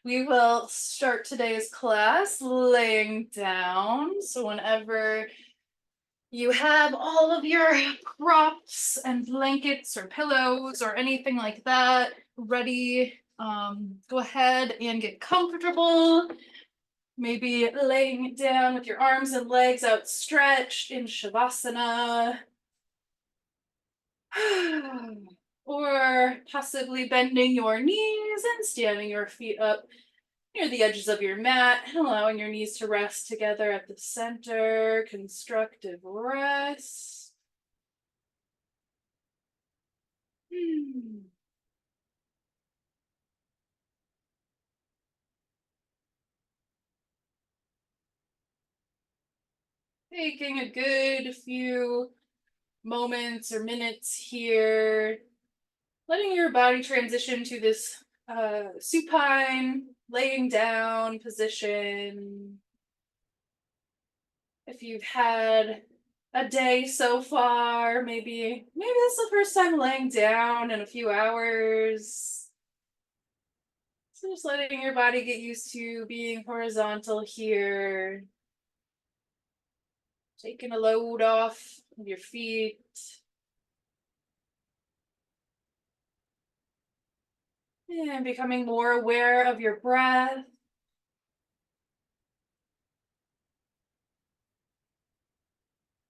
We will start today's class laying down. So whenever you have all of your props and blankets or pillows or anything like that ready, go ahead and get comfortable. Maybe laying down with your arms and legs outstretched in Shavasana. Or possibly bending your knees and standing your feet up near the edges of your mat and allowing your knees to rest together at the center. Constructive rest. Taking a good few moments or minutes here, letting your body transition to this supine, laying down position. If you've had a day so far, maybe this is the first time laying down in a few hours. So just letting your body get used to being horizontal here. Taking a load off of your feet. And becoming more aware of your breath.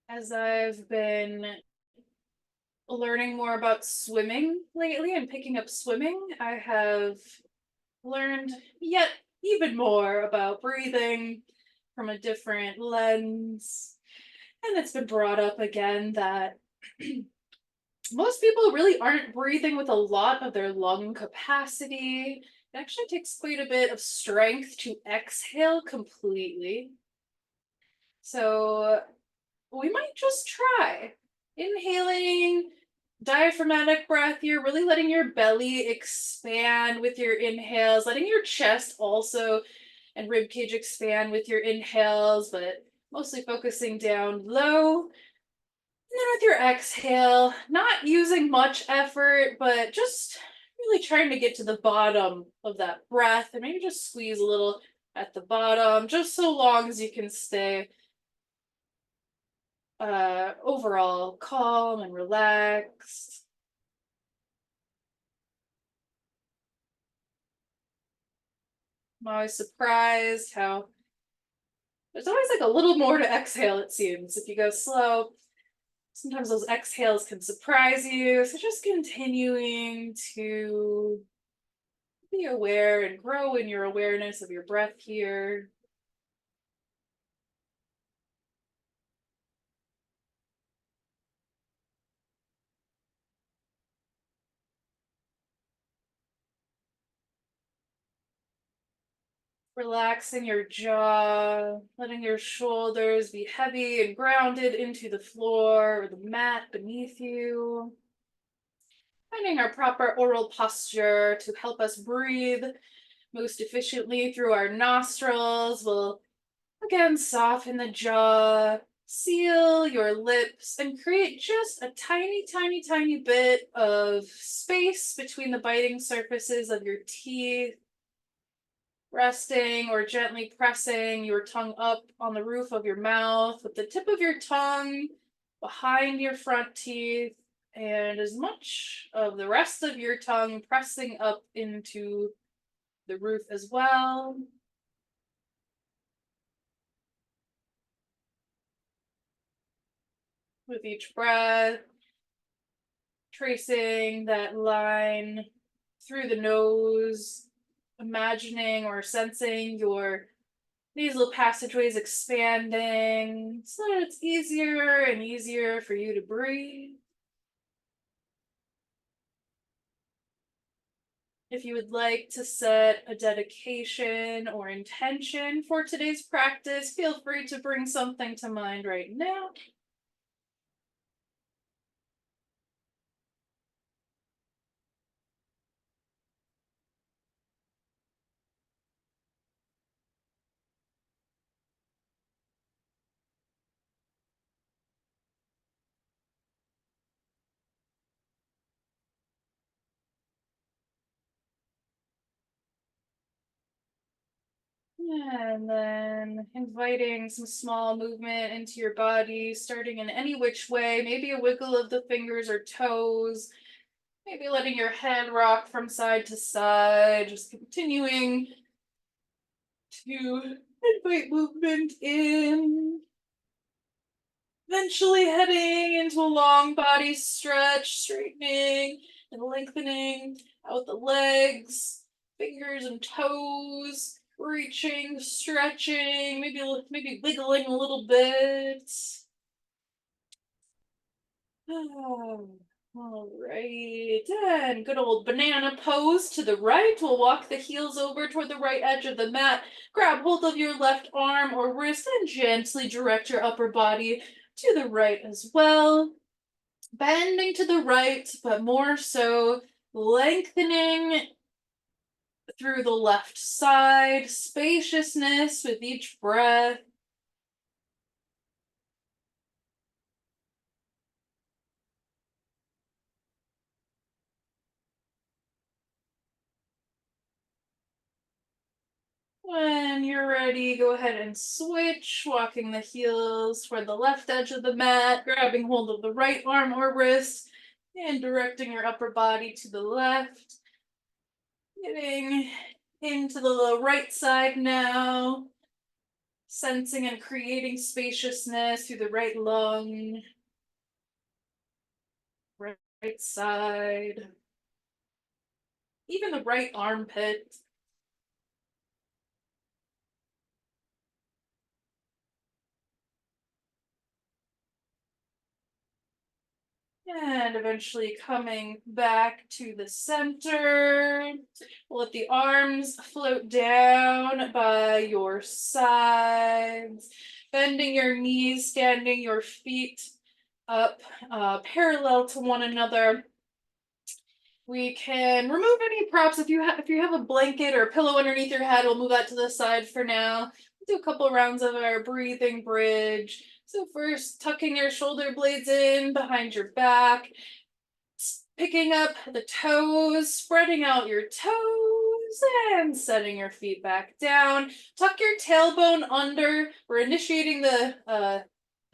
As I've been learning more about swimming lately and picking up swimming, I have learned yet even more about breathing from a different lens. And it's been brought up again that most people really aren't breathing with a lot of their lung capacity. It actually takes quite a bit of strength to exhale completely. So we might just try inhaling diaphragmatic breath. You're really letting your belly expand with your inhales, letting your chest also and rib cage expand with your inhales, but mostly focusing down low. And then with your exhale, not using much effort, but just really trying to get to the bottom of that breath and maybe just squeeze a little at the bottom, just so long as you can stay overall calm and relaxed. I'm always surprised how there's always like a little more to exhale, it seems. If you go slow, sometimes those exhales can surprise you. So just continuing to be aware and grow in your awareness of your breath here. Relaxing your jaw, letting your shoulders be heavy and grounded into the floor or the mat beneath you. Finding our proper oral posture to help us breathe most efficiently through our nostrils will again soften the jaw, seal your lips, and create just a tiny, tiny, tiny bit of space between the biting surfaces of your teeth. Resting or gently pressing your tongue up on the roof of your mouth with the tip of your tongue behind your front teeth, and as much of the rest of your tongue pressing up into the roof as well. With each breath, tracing that line through the nose, imagining or sensing your nasal passageways expanding so that it's easier and easier for you to breathe. If you would like to set a dedication or intention for today's practice, feel free to bring something to mind right now. And then inviting some small movement into your body, starting in any which way, maybe a wiggle of the fingers or toes, maybe letting your head rock from side to side, just continuing to invite movement in. Eventually heading into a long body stretch, straightening and lengthening out the legs, fingers and toes, reaching, stretching, maybe wiggling a little bit. Oh, all right, and good old banana pose to the right. We'll walk the heels over toward the right edge of the mat. Grab hold of your left arm or wrist and gently direct your upper body to the right as well. Bending to the right, but more so lengthening through the left side, spaciousness with each breath. When you're ready, go ahead and switch, walking the heels toward the left edge of the mat, grabbing hold of the right arm or wrist, and directing your upper body to the left. Getting into the right side now, sensing and creating spaciousness through the right lung, right side, even the right armpit. And eventually coming back to the center. Let the arms float down by your sides. Bending your knees, standing your feet up parallel to one another. We can remove any props. If you have a blanket or a pillow underneath your head, we'll move that to the side for now. We'll do a couple rounds of our breathing bridge. So first, tucking your shoulder blades in behind your back, picking up the toes, spreading out your toes, and setting your feet back down. Tuck your tailbone under. We're initiating the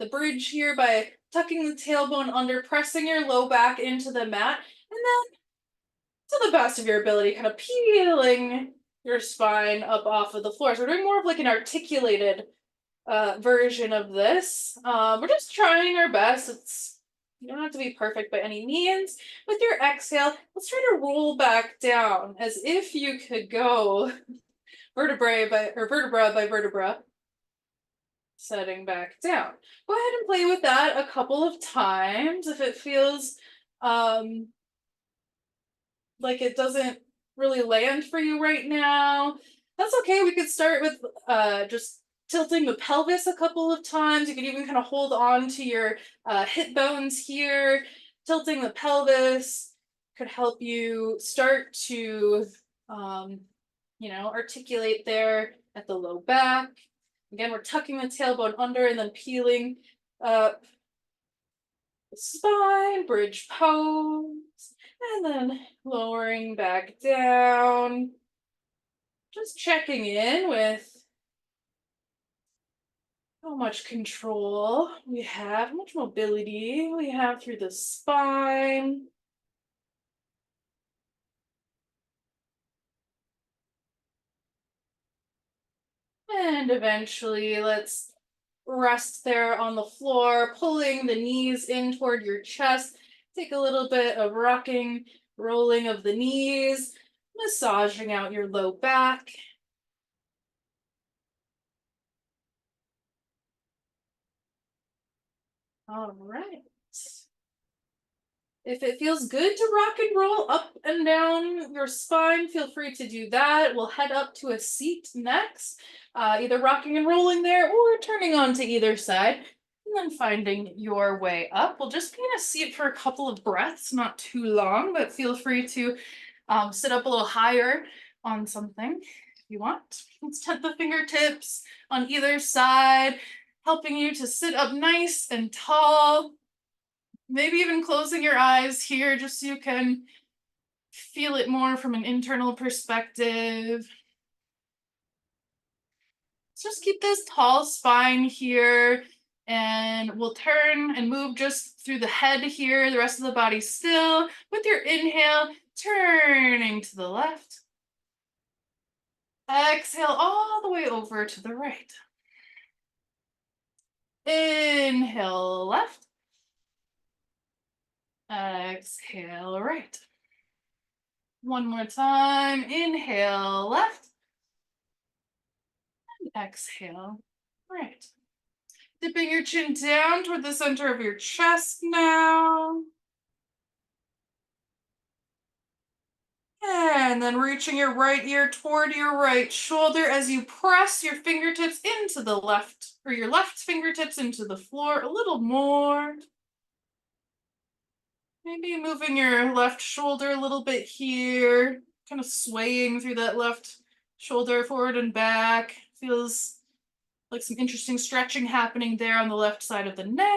bridge here by tucking the tailbone under, pressing your low back into the mat, and then to the best of your ability, kind of peeling your spine up off of the floor. So we're doing more of like an articulated version of this. We're just trying our best. You don't have to be perfect by any means. With your exhale, let's try to roll back down as if you could go vertebra by vertebra, setting back down. Go ahead and play with that a couple of times if it feels like it doesn't really land for you right now. That's okay. We could start with just tilting the pelvis a couple of times. You could even kind of hold on to your hip bones here. Tilting the pelvis could help you start to, articulate there at the low back. Again, we're tucking the tailbone under and then peeling up the spine, bridge pose, and then lowering back down. Just checking in with how much control we have, how much mobility we have through the spine. And eventually, let's rest there on the floor, pulling the knees in toward your chest. Take a little bit of rocking, rolling of the knees, massaging out your low back. All right. If it feels good to rock and roll up and down your spine, feel free to do that. We'll head up to a seat next, either rocking and rolling there or turning on to either side, and then finding your way up. We'll just be in a seat for a couple of breaths, not too long, but feel free to sit up a little higher on something if you want. Let's tent the fingertips on either side, helping you to sit up nice and tall. Maybe even closing your eyes here just so you can feel it more from an internal perspective. Just keep this tall spine here, and we'll turn and move just through the head here, the rest of the body still. With your inhale, turning to the left. Exhale all the way over to the right. Inhale left. Exhale right. One more time. Inhale left. And exhale right. Dipping your chin down toward the center of your chest now. And then reaching your right ear toward your right shoulder as you press your fingertips into the left, or your left fingertips into the floor a little more. Maybe moving your left shoulder a little bit here, kind of swaying through that left shoulder forward and back. Feels like some interesting stretching happening there on the left side of the neck.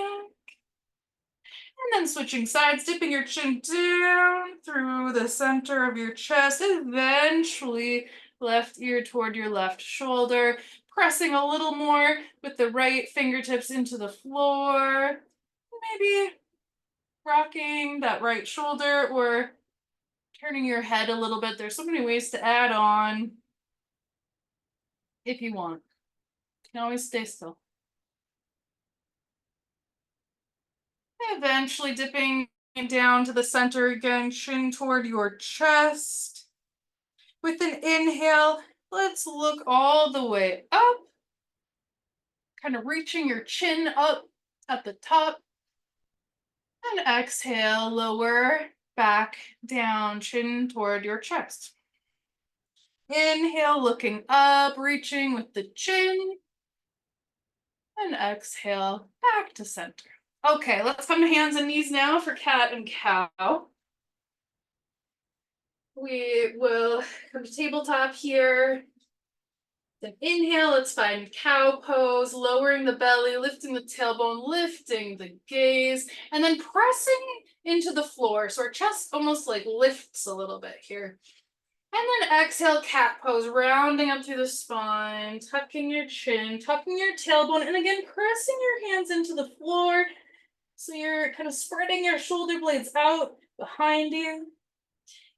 And then switching sides, dipping your chin down through the center of your chest, eventually left ear toward your left shoulder, pressing a little more with the right fingertips into the floor. Maybe rocking that right shoulder or turning your head a little bit. There's so many ways to add on if you want. You can always stay still. Eventually dipping down to the center again, chin toward your chest. With an inhale, let's look all the way up, kind of reaching your chin up at the top. And exhale, lower back down, chin toward your chest. Inhale, looking up, reaching with the chin. And exhale, back to center. Okay, let's come to hands and knees now for cat and cow. We will come to tabletop here. Then inhale, let's find cow pose, lowering the belly, lifting the tailbone, lifting the gaze, and then pressing into the floor. So our chest almost like lifts a little bit here. And then exhale, cat pose, rounding up through the spine, tucking your chin, tucking your tailbone, and again, pressing your hands into the floor. So you're kind of spreading your shoulder blades out behind you.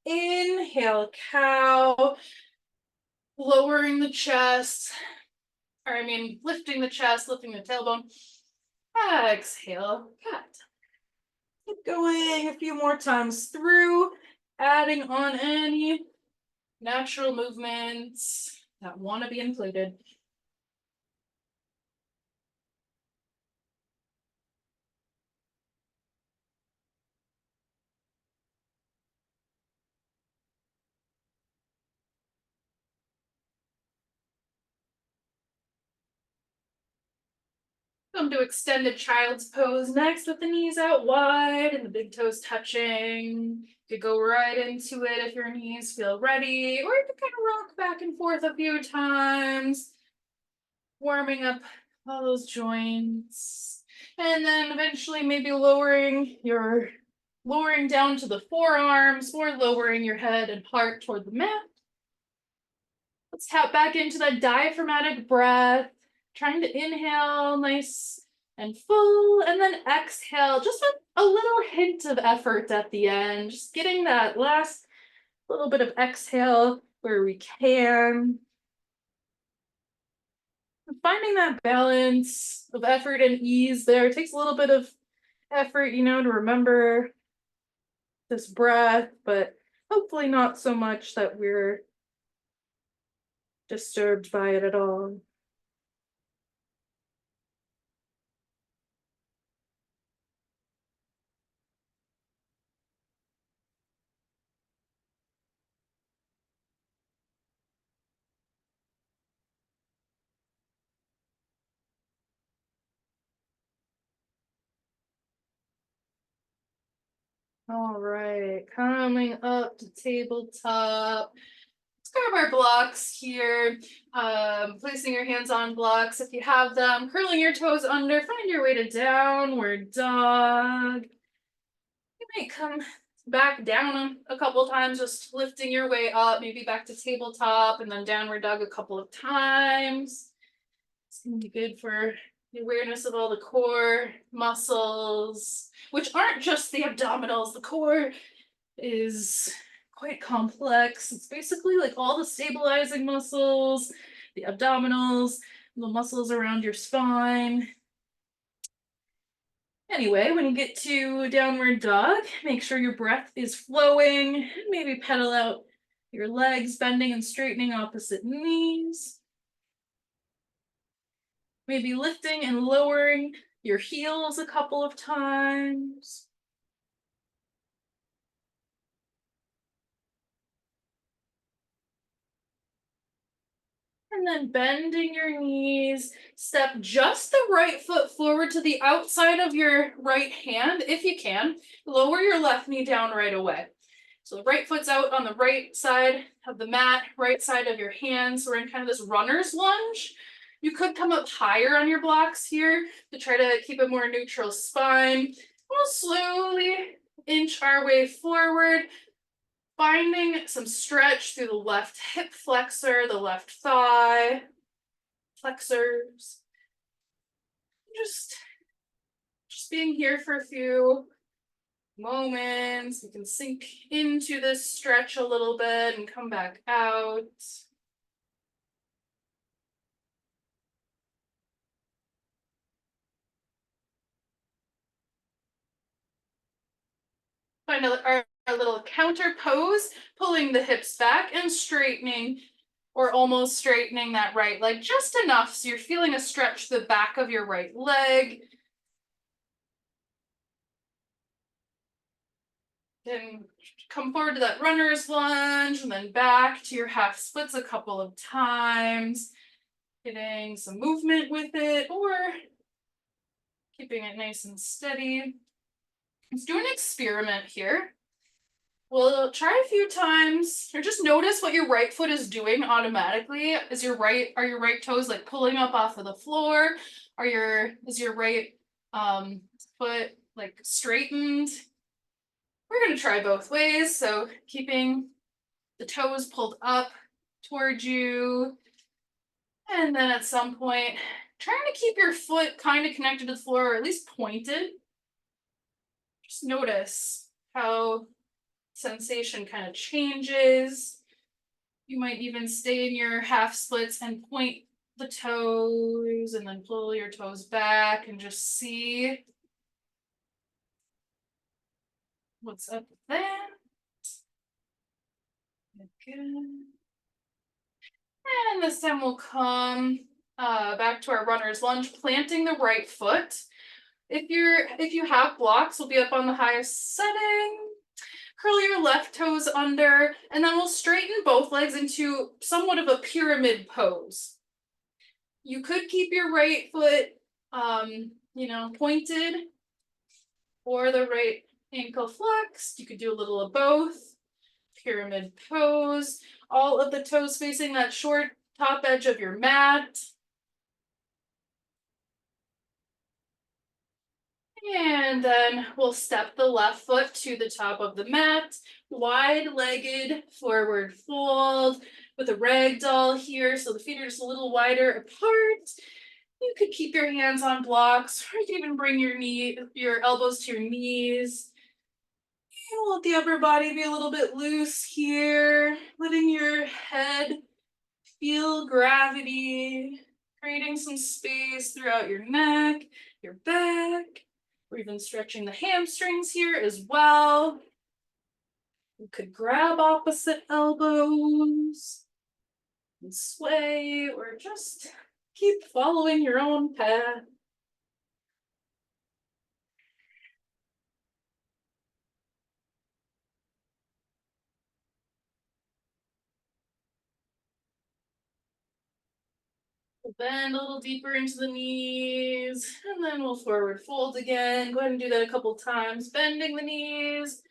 Inhale, cow, lowering the chest, lifting the chest, lifting the tailbone. Exhale, cat. Keep going a few more times through, adding on any natural movements that want to be included. Come to extended child's pose next with the knees out wide and the big toes touching. You could go right into it if your knees feel ready, or you could kind of rock back and forth a few times, warming up all those joints. And then eventually maybe lowering down to the forearms or lowering your head and heart toward the mat. Let's tap back into that diaphragmatic breath, trying to inhale nice and full, and then exhale, just with a little hint of effort at the end, just getting that last little bit of exhale where we can. Finding that balance of effort and ease there. It takes a little bit of effort, to remember this breath, but hopefully not so much that we're disturbed by it at all. All right, coming up to tabletop. Let's grab our blocks here. Placing your hands on blocks if you have them. Curling your toes under. Find your way to downward dog. You might come back down a couple times, just lifting your way up, maybe back to tabletop and then downward dog a couple of times. It's gonna be good for the awareness of all the core muscles, which aren't just the abdominals. The core is quite complex. It's basically like all the stabilizing muscles, the abdominals, the muscles around your spine. Anyway, when you get to downward dog, make sure your breath is flowing. Maybe pedal out your legs, bending and straightening opposite knees. Maybe lifting and lowering your heels a couple of times. And then bending your knees, step just the right foot forward to the outside of your right hand, if you can. Lower your left knee down right away. So the right foot's out on the right side of the mat, right side of your hands. We're in kind of this runner's lunge. You could come up higher on your blocks here to try to keep a more neutral spine. We'll slowly inch our way forward, finding some stretch through the left hip flexor, the left thigh flexors. Just being here for a few moments. We can sink into this stretch a little bit and come back out. Find our little counter pose, pulling the hips back and straightening or almost straightening that right leg just enough so you're feeling a stretch to the back of your right leg. Then come forward to that runner's lunge and then back to your half splits a couple of times, getting some movement with it or keeping it nice and steady. Let's do an experiment here. We'll try a few times, or just notice what your right foot is doing automatically. Are your right toes like pulling up off of the floor? Is your right foot like straightened? We're gonna try both ways. So keeping the toes pulled up towards you. And then at some point, trying to keep your foot kind of connected to the floor, or at least pointed. Just notice how sensation kind of changes. You might even stay in your half splits and point the toes and then pull your toes back and just see what's up with that. Good. And this time we'll come back to our runner's lunge, planting the right foot. If you have blocks, we'll be up on the highest setting. Curl your left toes under, and then we'll straighten both legs into somewhat of a pyramid pose. You could keep your right foot, pointed, or the right ankle flexed. You could do a little of both. Pyramid pose. All of the toes facing that short top edge of your mat. And then we'll step the left foot to the top of the mat, wide-legged forward fold with a ragdoll here, so the feet are just a little wider apart. You could keep your hands on blocks, or you can even bring your elbows to your knees. And let the upper body be a little bit loose here, letting your head feel gravity, creating some space throughout your neck, your back. We're even stretching the hamstrings here as well. You could grab opposite elbows and sway, or just keep following your own path. We'll bend a little deeper into the knees, and then we'll forward fold again. Go ahead and do that a couple times, bending the knees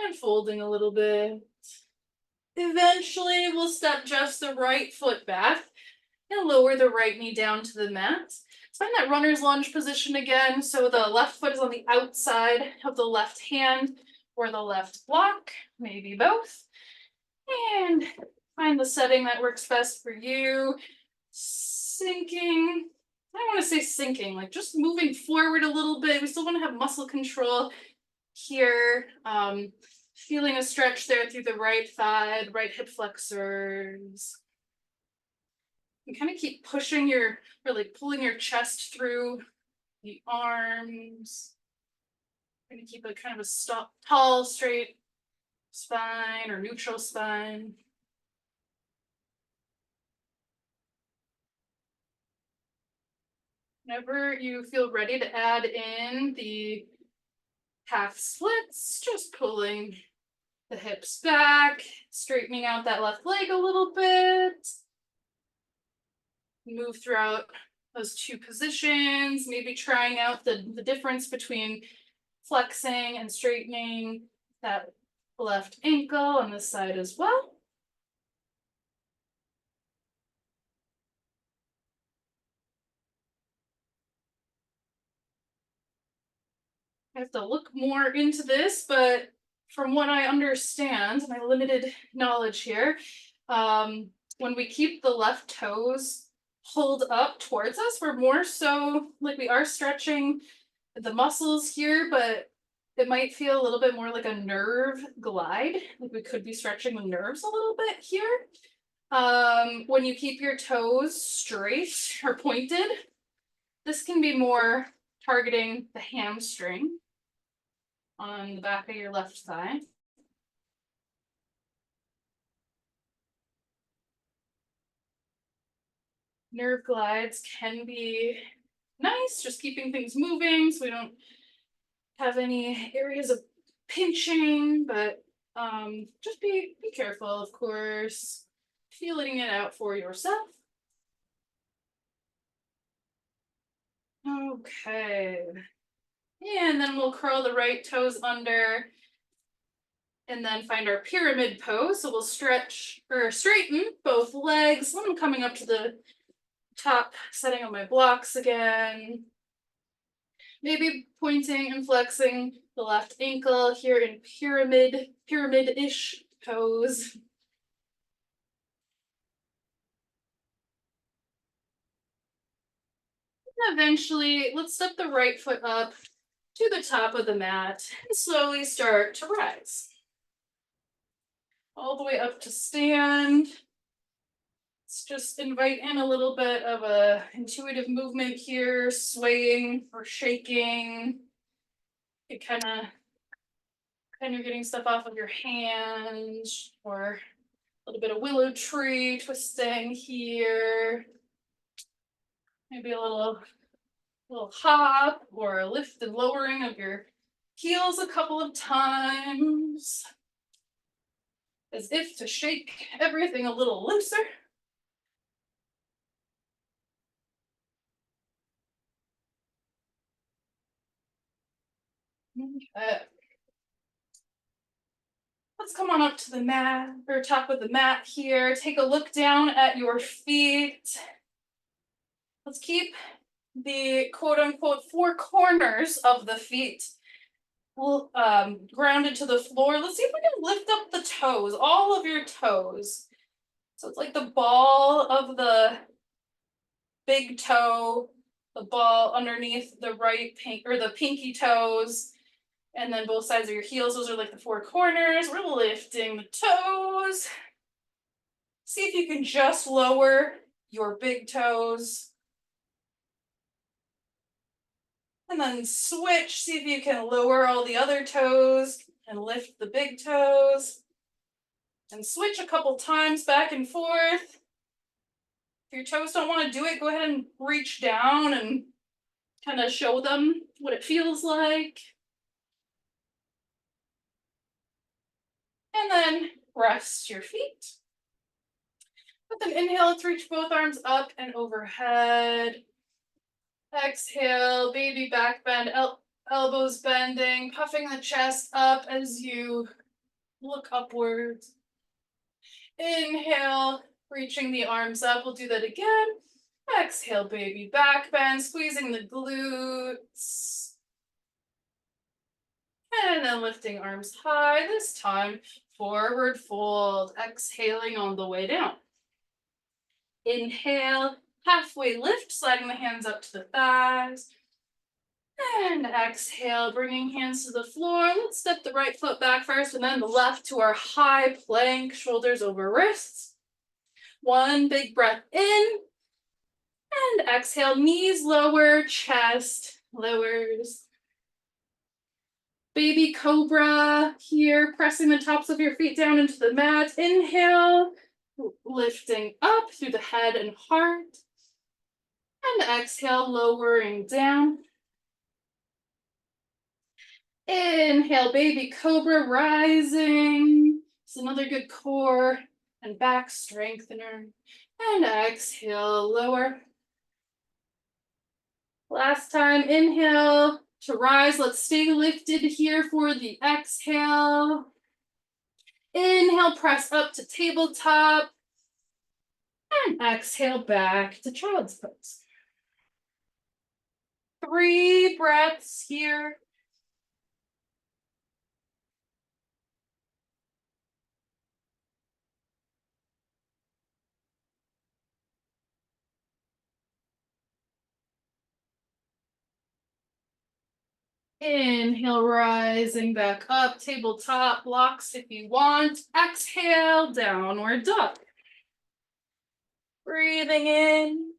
and folding a little bit. Eventually, we'll step just the right foot back and lower the right knee down to the mat. Find that runner's lunge position again. So the left foot is on the outside of the left hand or the left block, maybe both. And find the setting that works best for you. sinking. I don't want to say sinking, like just moving forward a little bit. We still want to have muscle control here. Feeling a stretch there through the right thigh, right hip flexors. You kind of keep pushing or like pulling your chest through the arms. Going to keep a kind of a tall, straight spine or neutral spine. Whenever you feel ready to add in the half splits, just pulling the hips back, straightening out that left leg a little bit. Move throughout those two positions, maybe trying out the difference between flexing and straightening that left ankle on this side as well. I have to look more into this, but from what I understand, my limited knowledge here, when we keep the left toes pulled up towards us, we're more so like we are stretching the muscles here, but it might feel a little bit more like a nerve glide. Like we could be stretching the nerves a little bit here. When you keep your toes straight or pointed, this can be more targeting the hamstring on the back of your left thigh. Nerve glides can be nice, just keeping things moving so we don't have any areas of pinching, but just be careful, of course, feeling it out for yourself. Okay. And then we'll curl the right toes under and then find our pyramid pose. So we'll stretch or straighten both legs. I'm coming up to the top, setting up my blocks again. Maybe pointing and flexing the left ankle here in pyramid-ish pose. And eventually, let's step the right foot up to the top of the mat and slowly start to rise. All the way up to stand. Let's just invite in a little bit of a intuitive movement here, swaying or shaking. It kind of you're getting stuff off of your hands, or a little bit of willow tree twisting here. Maybe a little hop or a lift and lowering of your heels a couple of times, as if to shake everything a little looser. Okay. Let's come on up to the mat, or top of the mat here. Take a look down at your feet. Let's keep the quote unquote four corners of the feet grounded to the floor. Let's see if we can lift up the toes, all of your toes. So it's like the ball of the big toe, the ball underneath the the pinky toes, and then both sides of your heels. Those are like the four corners. We're lifting the toes. See if you can just lower your big toes. And then switch, see if you can lower all the other toes and lift the big toes. And switch a couple times back and forth. If your toes don't want to do it, go ahead and reach down and kind of show them what it feels like. And then rest your feet. With an inhale, let's reach both arms up and overhead. Exhale, baby back bend, elbows bending, puffing the chest up as you look upwards. Inhale, reaching the arms up. We'll do that again. Exhale, baby back bend, squeezing the glutes. And then lifting arms high, this time forward fold, exhaling on the way down. Inhale, halfway lift, sliding the hands up to the thighs. And exhale, bringing hands to the floor. Let's step the right foot back first and then the left to our high plank, shoulders over wrists. One big breath in. And exhale, knees lower, chest lowers. Baby cobra here, pressing the tops of your feet down into the mat. Inhale, lifting up through the head and heart. And exhale, lowering down. Inhale, baby cobra, rising. It's another good core and back strengthener. And exhale, lower. Last time, inhale to rise. Let's stay lifted here for the exhale. Inhale, press up to tabletop. And exhale back to child's pose. 3 breaths here. Inhale, rising back up, tabletop, blocks if you want. Exhale, downward dog. Breathing in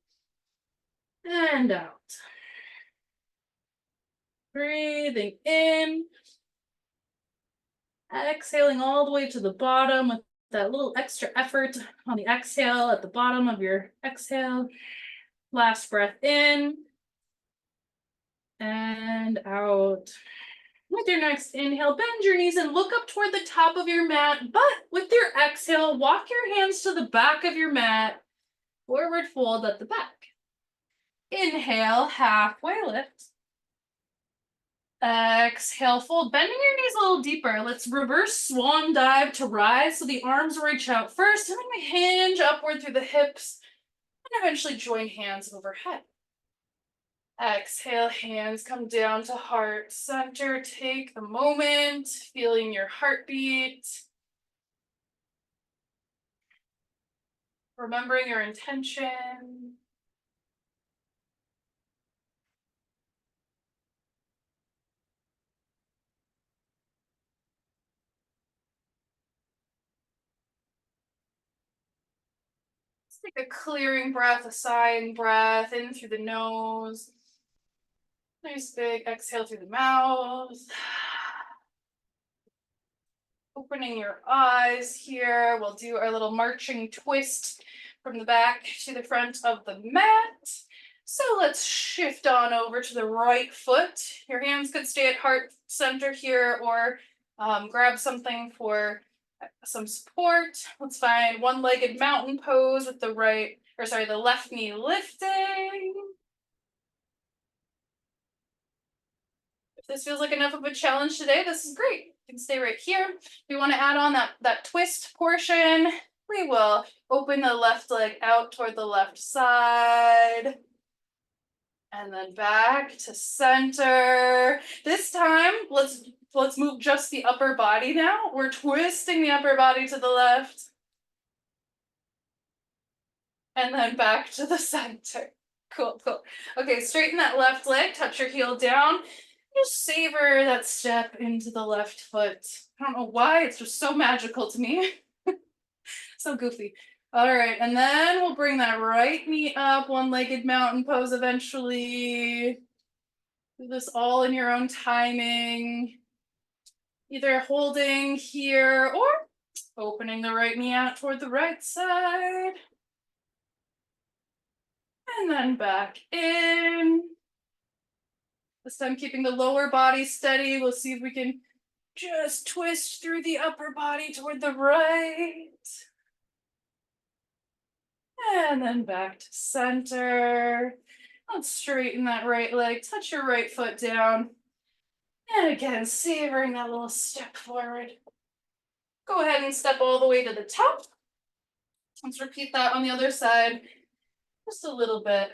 and out. Breathing in. Exhaling all the way to the bottom with that little extra effort on the exhale at the bottom of your exhale. Last breath in and out. With your next inhale, bend your knees and look up toward the top of your mat, but with your exhale, walk your hands to the back of your mat, forward fold at the back. Inhale, halfway lift. Exhale, fold, bending your knees a little deeper. Let's reverse swan dive to rise, so the arms reach out first, and then we hinge upward through the hips, and eventually join hands overhead. Exhale, hands come down to heart center. Take a moment, feeling your heartbeat. Remembering your intention. Let's take a clearing breath, a sighing breath in through the nose. Nice big exhale through the mouth. Opening your eyes here. We'll do our little marching twist from the back to the front of the mat. So let's shift on over to the right foot. Your hands could stay at heart center here, or grab something for some support. Let's find one-legged mountain pose with the left knee lifting. If this feels like enough of a challenge today, this is great. You can stay right here. If we want to add on that twist portion, we will open the left leg out toward the left side. And then back to center. This time, let's move just the upper body now. We're twisting the upper body to the left. And then back to the center. Cool, cool. Okay, straighten that left leg, touch your heel down. Just savor that step into the left foot. I don't know why, it's just so magical to me. So goofy. All right, and then we'll bring that right knee up, one-legged mountain pose eventually. Do this all in your own timing. Either holding here or opening the right knee out toward the right side. And then back in. This time keeping the lower body steady. We'll see if we can just twist through the upper body toward the right. And then back to center. Let's straighten that right leg, touch your right foot down. And again, savoring that little step forward. Go ahead and step all the way to the top. Let's repeat that on the other side. Just a little bit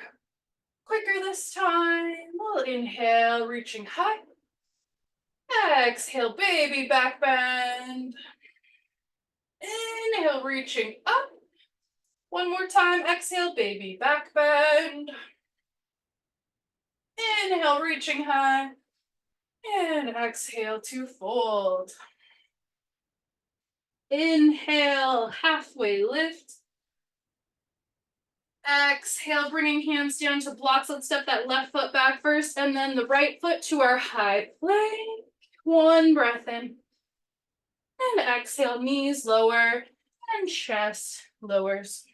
quicker this time. We'll inhale, reaching high. Exhale, baby back bend. Inhale, reaching up. One more time, exhale, baby back bend. Inhale, reaching high. And exhale to fold. Inhale, halfway lift. Exhale, bringing hands down to blocks. Let's step that left foot back first, and then the right foot to our high plank. One breath in. And exhale, knees lower and chest lowers.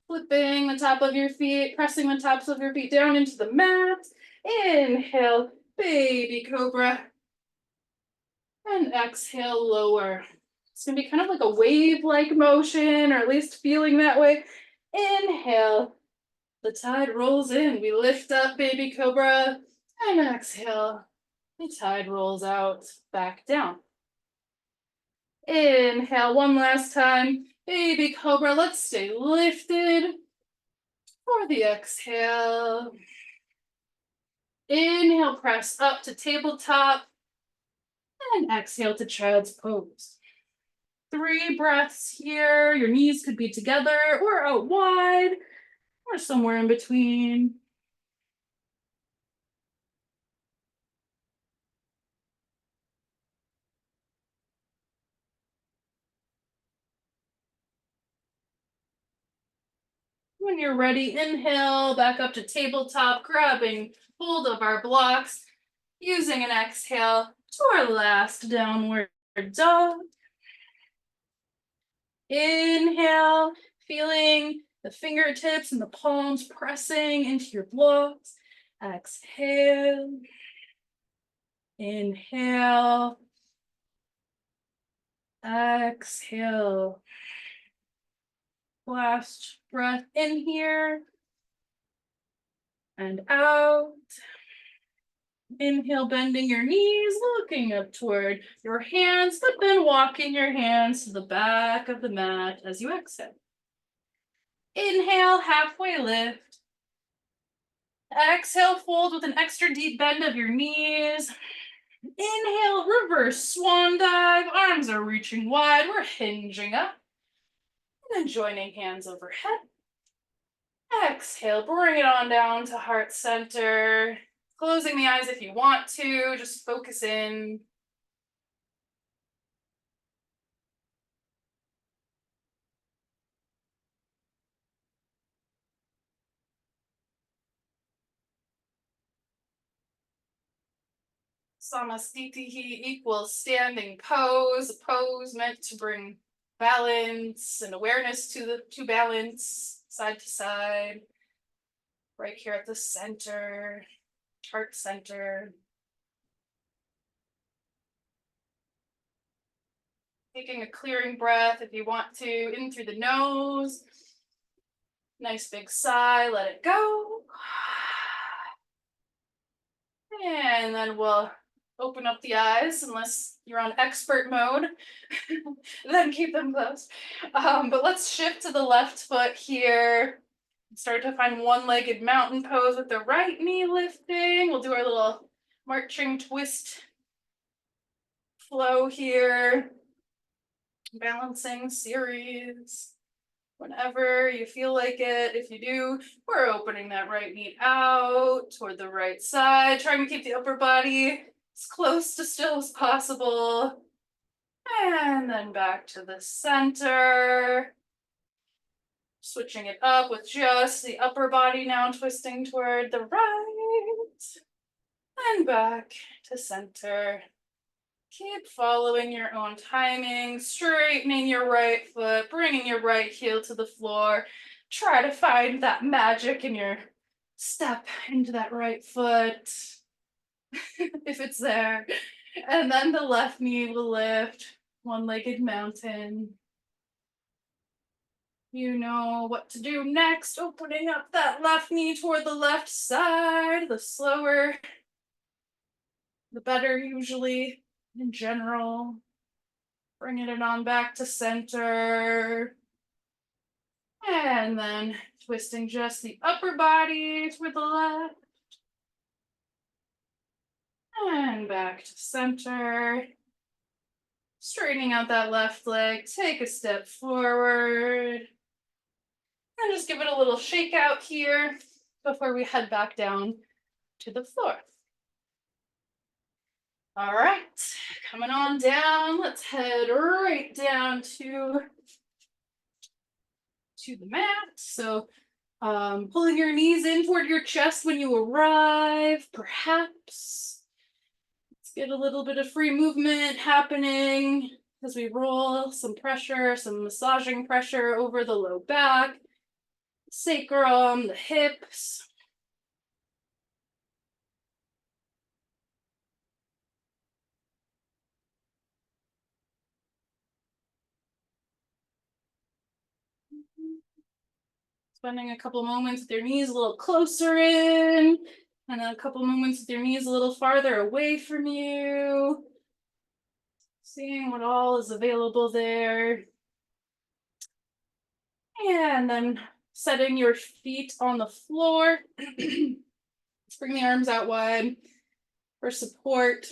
Flipping the top of your feet, pressing the tops of your feet down into the mat. Inhale, baby cobra. And exhale, lower. It's gonna be kind of like a wave-like motion, or at least feeling that way. Inhale, the tide rolls in. We lift up, baby cobra, and exhale, the tide rolls out, back down. Inhale, one last time, baby cobra. Let's stay lifted for the exhale. Inhale, press up to tabletop, and exhale to child's pose. 3 breaths here. Your knees could be together or out wide or somewhere in between. When you're ready, inhale back up to tabletop, grabbing hold of our blocks, using an exhale to our last downward dog. Inhale, feeling the fingertips and the palms pressing into your blocks. Exhale. Inhale. Exhale. Last breath in here and out. Inhale, bending your knees, looking up toward your hands, but then walking your hands to the back of the mat as you exhale. Inhale, halfway lift. Exhale, fold with an extra deep bend of your knees. Inhale, reverse swan dive. Arms are reaching wide. We're hinging up. And then joining hands overhead. Exhale, bring it on down to heart center. Closing the eyes if you want to, just focus in. Samastitihi equals standing pose, a pose meant to bring balance and awareness to balance, side to side. Right here at the center, heart center. Taking a clearing breath if you want to, in through the nose. Nice big sigh, let it go. And then we'll open up the eyes, unless you're on expert mode, then keep them closed. But let's shift to the left foot here. Start to find one-legged mountain pose with the right knee lifting. We'll do our little marching twist flow here. Balancing series. Whenever you feel like it, if you do, we're opening that right knee out toward the right side, trying to keep the upper body as close to still as possible. And then back to the center. Switching it up with just the upper body now twisting toward the right. And back to center. Keep following your own timing, straightening your right foot, bringing your right heel to the floor. Try to find that magic in your step into that right foot, if it's there. And then the left knee will lift, one-legged mountain. You know what to do next, opening up that left knee toward the left side. The slower, the better usually. In general, bringing it on back to center. And then twisting just the upper body toward the left. And back to center. Straightening out that left leg, take a step forward. And just give it a little shake out here before we head back down to the floor. All right, coming on down. Let's head right down to the mat. So pulling your knees in toward your chest when you arrive, perhaps. Let's get a little bit of free movement happening as we roll, some pressure, some massaging pressure over the low back, sacrum, the hips. Spending a couple moments with your knees a little closer in, and then a couple moments with your knees a little farther away from you. Seeing what all is available there. And then setting your feet on the floor. Let's bring the arms out wide for support.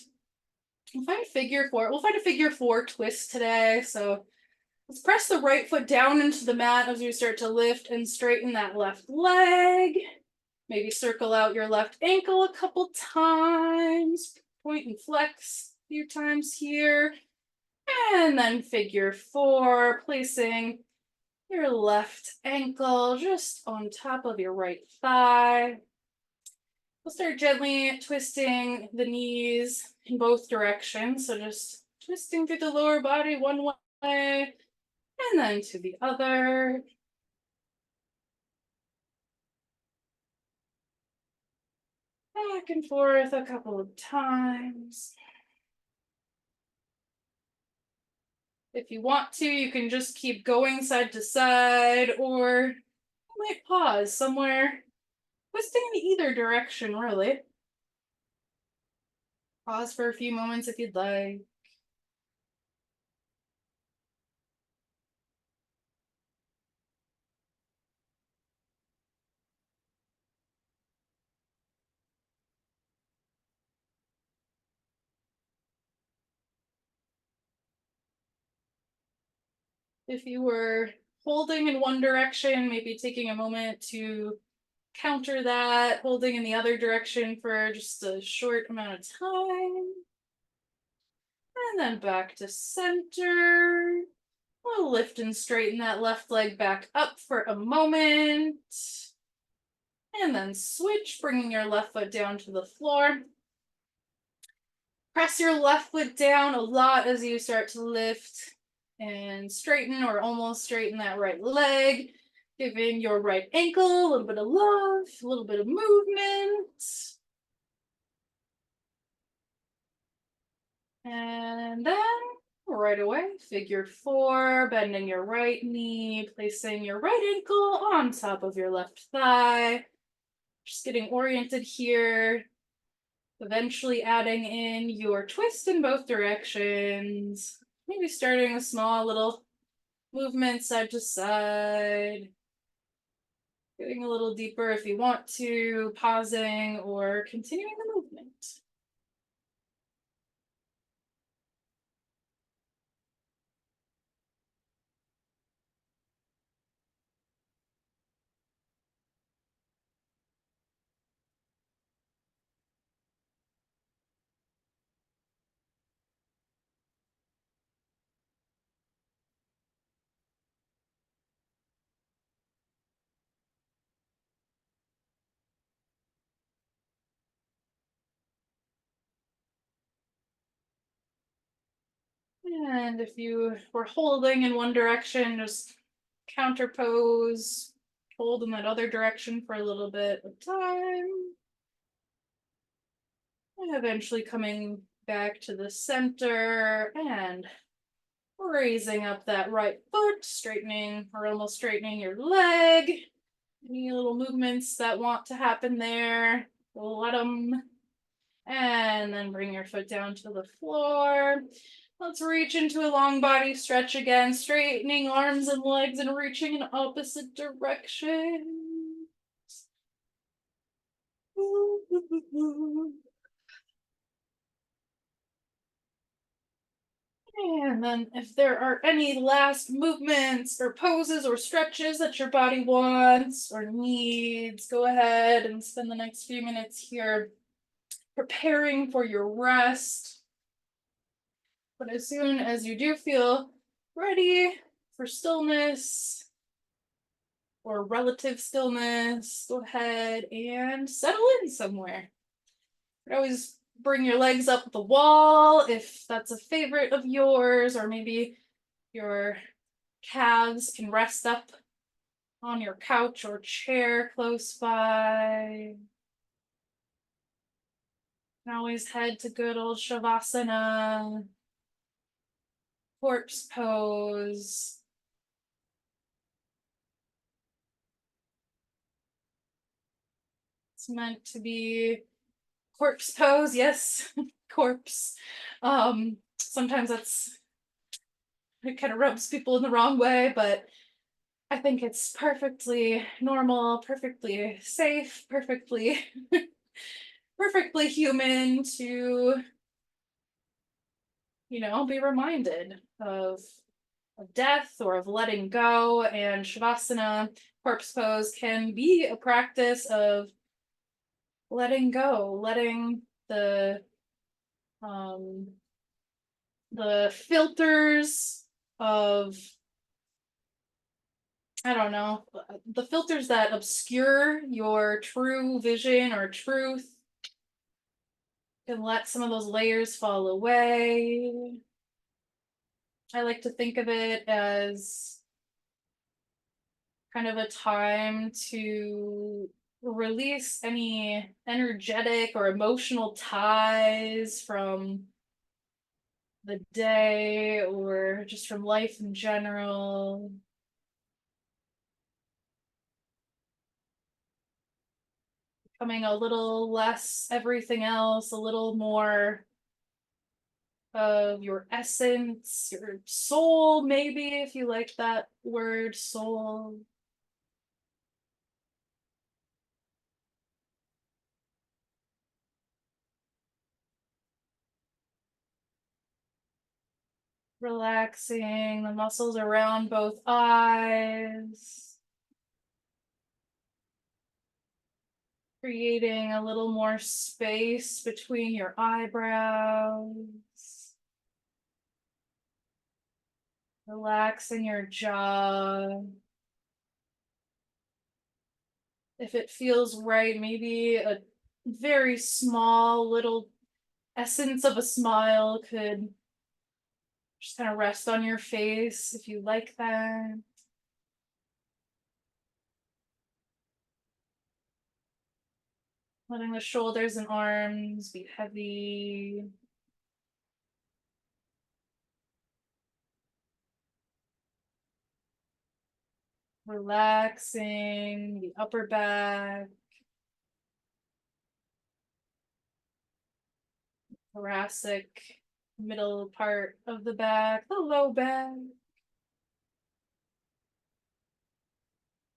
We'll find a figure four. We'll find a figure four twist today. So let's press the right foot down into the mat as you start to lift and straighten that left leg. Maybe circle out your left ankle a couple times. Point and flex a few times here. And then figure four, placing your left ankle just on top of your right thigh. We'll start gently twisting the knees in both directions. So just twisting through the lower body one way and then to the other. Back and forth a couple of times. If you want to, you can just keep going side to side, or you might pause somewhere, twisting in either direction, really. Pause for a few moments if you'd like. If you were holding in one direction, maybe taking a moment to counter that, holding in the other direction for just a short amount of time. And then back to center. We'll lift and straighten that left leg back up for a moment. And then switch, bringing your left foot down to the floor. Press your left foot down a lot as you start to lift and straighten or almost straighten that right leg, giving your right ankle a little bit of love, a little bit of movement. And then right away, figure four, bending your right knee, placing your right ankle on top of your left thigh. Just getting oriented here. Eventually adding in your twist in both directions. Maybe starting with small little movements side to side. Getting a little deeper if you want to, pausing or continuing the movement. And if you were holding in one direction, just counter pose, hold in that other direction for a little bit of time. And eventually coming back to the center and raising up that right foot, straightening or almost straightening your leg. Any little movements that want to happen there, let them. And then bring your foot down to the floor. Let's reach into a long body stretch again, straightening arms and legs and reaching in opposite directions. And then if there are any last movements or poses or stretches that your body wants or needs, go ahead and spend the next few minutes here preparing for your rest. But as soon as you do feel ready for stillness or relative stillness, go ahead and settle in somewhere. You can always bring your legs up the wall if that's a favorite of yours, or maybe your calves can rest up on your couch or chair close by. You can always head to good old Shavasana, corpse pose. It's meant to be corpse pose, yes, corpse. Sometimes it kind of rubs people in the wrong way, but I think it's perfectly normal, perfectly safe, perfectly perfectly human to, be reminded of death or of letting go. And Shavasana, corpse pose, can be a practice of letting go, letting um, the filters of, I don't know, the filters that obscure your true vision or truth, can let some of those layers fall away. I like to think of it as kind of a time to release any energetic or emotional ties from the day or just from life in general. Becoming a little less everything else, a little more of your essence, your soul, maybe, if you like that word, soul. Relaxing the muscles around both eyes, creating a little more space between your eyebrows, relaxing your jaw. If it feels right, maybe a very small little essence of a smile could just kind of rest on your face if you like that. Letting the shoulders and arms be heavy. Relaxing the upper back, thoracic middle part of the back, the low back.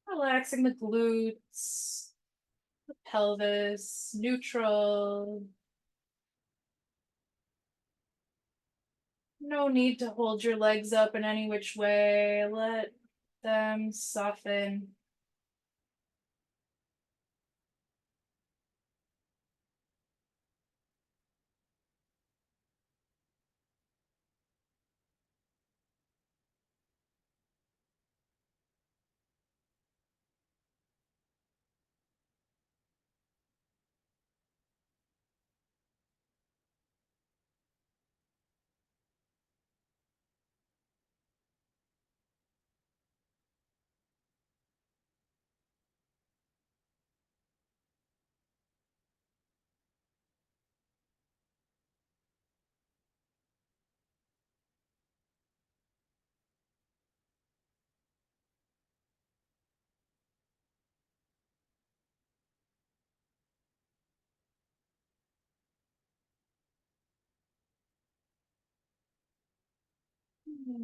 Relaxing the glutes, the pelvis, neutral. No need to hold your legs up in any which way. Let them soften.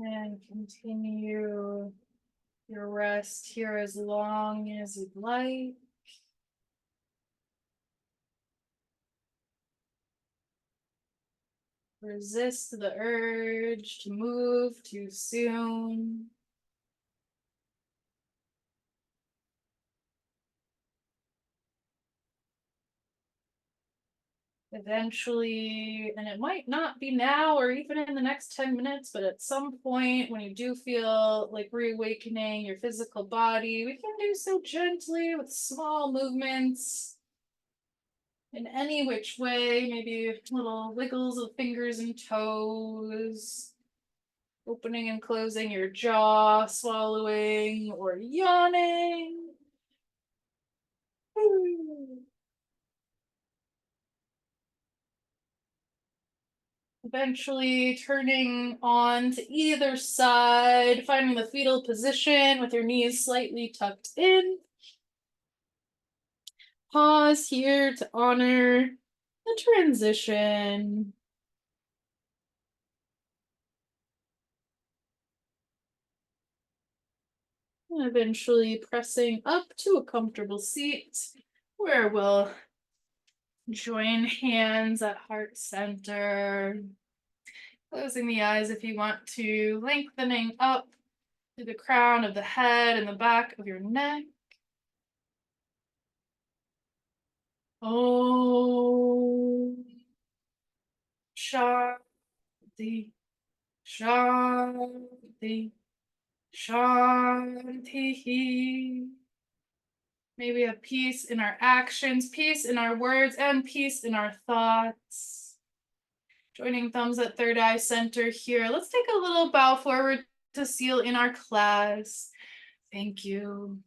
And continue your rest here as long as you'd like. Resist the urge to move too soon. Eventually, and it might not be now or even in the next 10 minutes, but at some point when you do feel like reawakening your physical body, we can do so gently with small movements in any which way, maybe little wiggles of fingers and toes, opening and closing your jaw, swallowing or yawning. Eventually turning on to either side, finding the fetal position with your knees slightly tucked in. Pause here to honor the transition. And eventually pressing up to a comfortable seat where we'll join hands at heart center. Closing the eyes if you want to, lengthening up through the crown of the head and the back of your neck. Om Shanti, Shanti, Shanti. May we have peace in our actions, peace in our words, and peace in our thoughts. Joining thumbs at third eye center here. Let's take a little bow forward to seal in our class. Thank you.